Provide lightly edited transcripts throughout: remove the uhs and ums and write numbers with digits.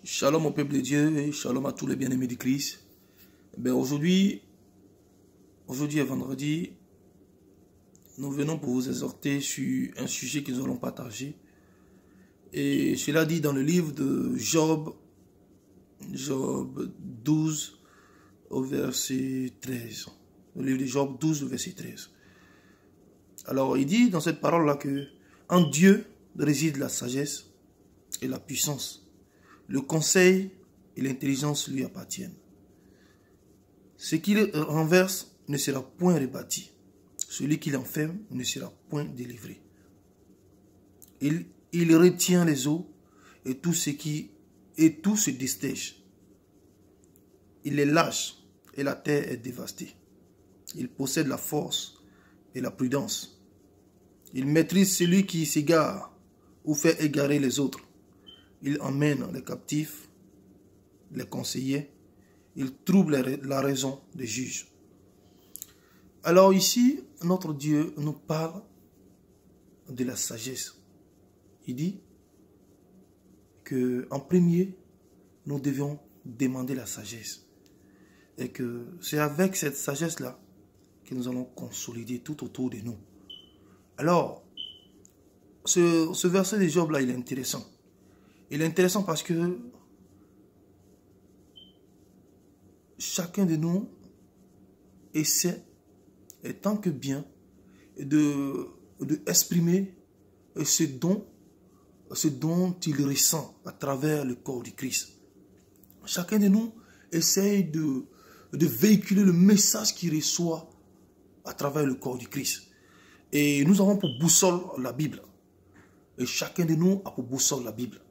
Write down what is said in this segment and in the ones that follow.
Shalom au peuple de Dieu et shalom à tous les bien-aimés du Christ. Aujourd'hui est vendredi. Nous venons pour vous exhorter sur un sujet que nous allons partager. Et cela dit dans le livre de Job 12 au verset 13. Le livre de Job 12 au verset 13. Alors il dit dans cette parole-là que en Dieu réside la sagesse et la puissance. Le conseil et l'intelligence lui appartiennent. Ce qu'il renverse ne sera point rebâti. Celui qui l'enferme ne sera point délivré. Il retient les eaux et tout se destèche. Il les lâche et la terre est dévastée. Il possède la force et la prudence. Il maîtrise celui qui s'égare ou fait égarer les autres. Il emmène les captifs, les conseillers. Il trouble la raison des juges. Alors ici, notre Dieu nous parle de la sagesse. Il dit qu'en premier, nous devions demander la sagesse. Et que c'est avec cette sagesse-là que nous allons consolider tout autour de nous. Alors, ce verset de Job-là, il est intéressant. Il est intéressant parce que chacun de nous essaie, et tant que bien, de exprimer ce dont il ressent à travers le corps du Christ. Chacun de nous essaie de véhiculer le message qu'il reçoit à travers le corps du Christ. Et nous avons pour boussole la Bible. Et chacun de nous a pour boussole la Bible.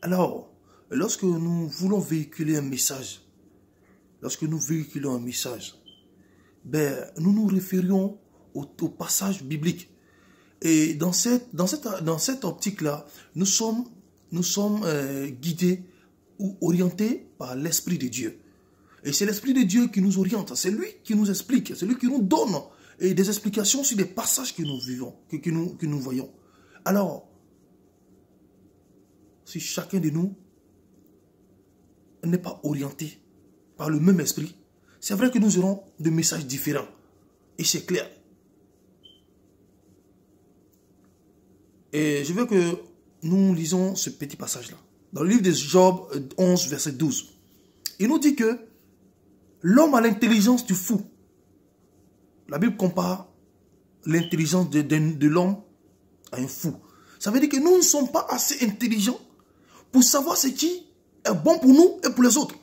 Alors, lorsque nous voulons véhiculer un message, nous nous référions au passage biblique. Et dans cette optique-là, nous sommes guidés ou orientés par l'Esprit de Dieu. Et c'est l'Esprit de Dieu qui nous oriente, c'est lui qui nous explique, c'est lui qui nous donne des explications sur des passages que nous vivons, que nous voyons. Alors, si chacun de nous n'est pas orienté par le même esprit, c'est vrai que nous aurons des messages différents. Et c'est clair. Et je veux que nous lisons ce petit passage-là. Dans le livre de Job 11, verset 12. Il nous dit que l'homme a l'intelligence du fou. La Bible compare l'intelligence de l'homme à un fou. Ça veut dire que nous ne sommes pas assez intelligents pour savoir ce qui est bon pour nous et pour les autres.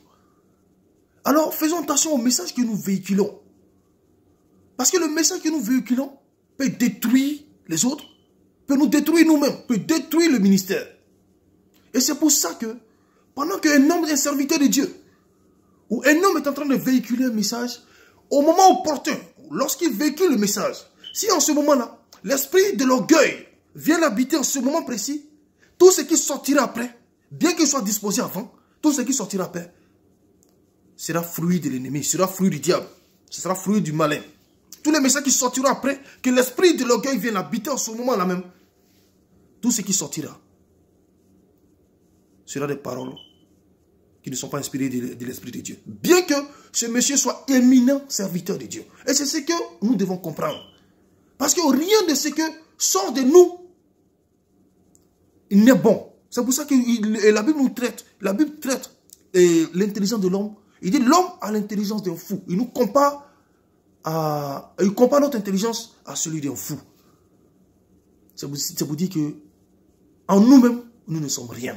Alors, faisons attention au message que nous véhiculons. Parce que le message que nous véhiculons peut détruire les autres, peut nous détruire nous-mêmes, peut détruire le ministère. Et c'est pour ça que, pendant qu'un homme est un serviteur de Dieu, ou un homme est en train de véhiculer un message, au moment opportun, lorsqu'il véhicule le message, si en ce moment-là, l'esprit de l'orgueil vient l'habiter en ce moment précis, tout ce qui sortira après, bien qu'il soit disposé avant, tout ce qui sortira après, sera fruit de l'ennemi, sera fruit du diable, ce sera fruit du malin. Tous les messages qui sortiront après, que l'esprit de l'orgueil vienne habiter en ce moment-là même, tout ce qui sortira sera des paroles qui ne sont pas inspirées de l'Esprit de Dieu. Bien que ce monsieur soit éminent serviteur de Dieu. Et c'est ce que nous devons comprendre. Parce que rien de ce que sort de nous, il n'est bon. C'est pour ça que la Bible nous traite. La Bible traite l'intelligence de l'homme. Il dit l'homme a l'intelligence d'un fou. Il nous compare notre intelligence à celui d'un fou. Ça vous dit que en nous-mêmes, nous ne sommes rien.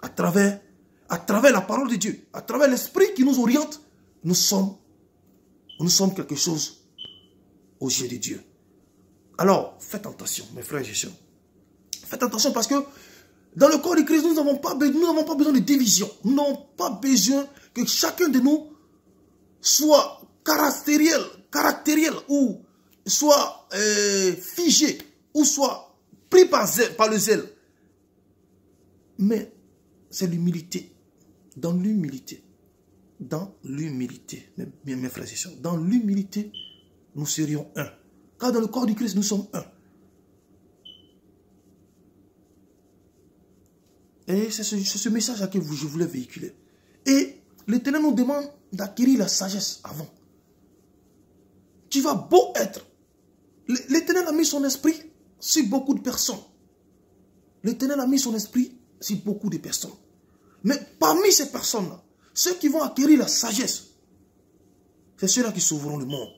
À travers la parole de Dieu, à travers l'esprit qui nous oriente, nous sommes quelque chose aux yeux de Dieu. Alors, faites attention, mes frères et sœurs. Faites attention parce que dans le corps de Christ, nous n'avons pas besoin de division. Nous n'avons pas besoin que chacun de nous soit caractériel ou soit figé ou soit pris par le zèle. Mais c'est l'humilité. Dans l'humilité, mes frères et sœurs, dans l'humilité, nous serions un. Car dans le corps du Christ, nous sommes un. Et c'est ce message que je voulais véhiculer. Et l'Éternel nous demande d'acquérir la sagesse avant. Tu vas beau être. L'Éternel a mis son esprit sur beaucoup de personnes. L'Éternel a mis son esprit sur beaucoup de personnes. Mais parmi ces personnes-là, ceux qui vont acquérir la sagesse, c'est ceux-là qui sauveront le monde.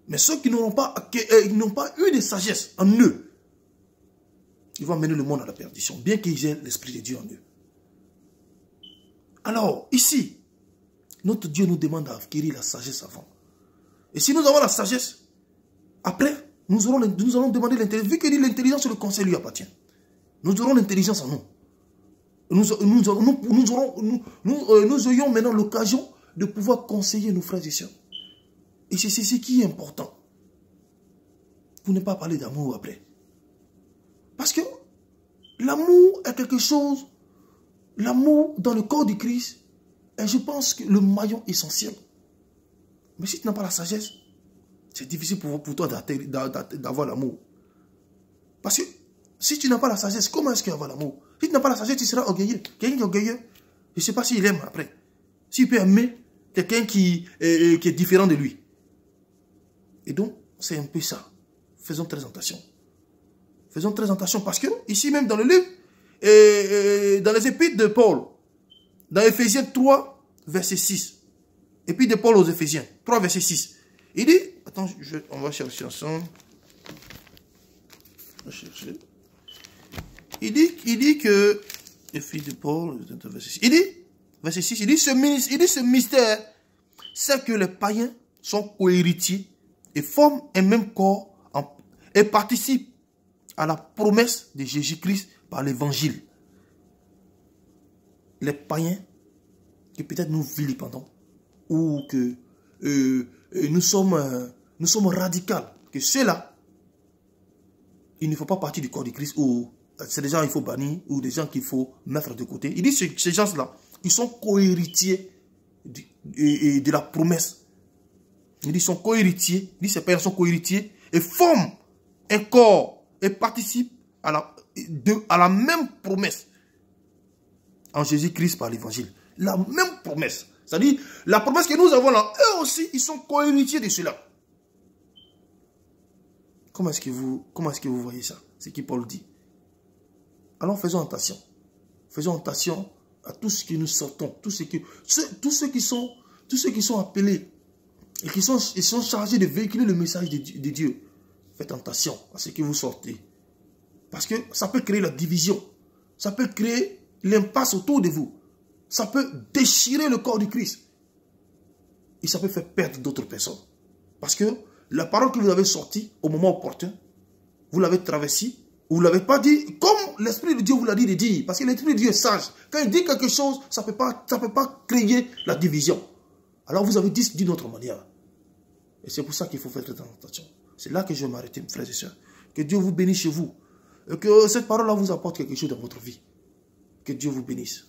Mais ceux qui n'ont pas eu de sagesse en eux, ils vont mener le monde à la perdition, bien qu'ils aient l'Esprit de Dieu en eux. Alors, ici, notre Dieu nous demande d'acquérir la sagesse avant. Et si nous avons la sagesse, après, nous allons demander l'intelligence. Vu que l'intelligence, le conseil lui appartient. Nous aurons l'intelligence en nous. Nous ayons maintenant l'occasion de pouvoir conseiller nos frères et sœurs. Et c'est ce qui est important. Pour ne pas parler d'amour après. Parce que l'amour est quelque chose, l'amour dans le corps du Christ est, je pense, que le maillon essentiel. Mais si tu n'as pas la sagesse, c'est difficile pour toi d'avoir l'amour. Parce que si tu n'as pas la sagesse, comment est-ce qu'il va avoir l'amour? Si tu n'as pas la sagesse, tu seras orgueilleux. Quelqu'un qui est orgueilleux, je ne sais pas s'il aime après. S'il peut aimer quelqu'un qui est différent de lui. Et donc, c'est un peu ça. Faisons très attention. Faisons très attention parce que, ici même dans le livre, dans les épîtres de Paul, dans Éphésiens 3, verset 6, épître de Paul aux Éphésiens, 3, verset 6, il dit, attends, on va chercher ensemble. On va chercher. Il dit que, épître de Paul, verset 6, il dit, verset 6, il dit ce mystère, c'est que les païens sont cohéritiers et forment un même corps et participent à la promesse de Jésus-Christ par l'évangile. Les païens, que peut-être nous vilipendons, ou que nous sommes radicaux, que ceux-là, il ne faut pas partie du corps de Christ, ou c'est des gens qu'il faut bannir, ou des gens qu'il faut mettre de côté. Il dit ces gens-là, ils sont cohéritiers de la promesse. Il dit, ils sont cohéritiers, il dit, ces païens sont cohéritiers, et forment un corps, et participent à la même promesse en Jésus-Christ par l'évangile. La même promesse. C'est-à-dire, la promesse que nous avons là, eux aussi, ils sont cohéritiers de cela. Comment est-ce que vous voyez ça? C'est ce que Paul dit. Alors faisons attention. Faisons attention à tout ce que nous sortons. Tous ceux qui sont appelés et qui sont chargés de véhiculer le message de Dieu. Faites attention à ce que vous sortez. Parce que ça peut créer la division. Ça peut créer l'impasse autour de vous. Ça peut déchirer le corps du Christ. Et ça peut faire perdre d'autres personnes. Parce que la parole que vous avez sortie au moment opportun, vous l'avez traversée, vous ne l'avez pas dit comme l'Esprit de Dieu vous l'a dit de dire. Parce que l'Esprit de Dieu est sage. Quand il dit quelque chose, ça ne peut pas créer la division. Alors vous avez dit d'une autre manière. Et c'est pour ça qu'il faut faire très attention. C'est là que je vais m'arrêter, mes frères et sœurs. Que Dieu vous bénisse chez vous. Et que cette parole-là vous apporte quelque chose dans votre vie. Que Dieu vous bénisse.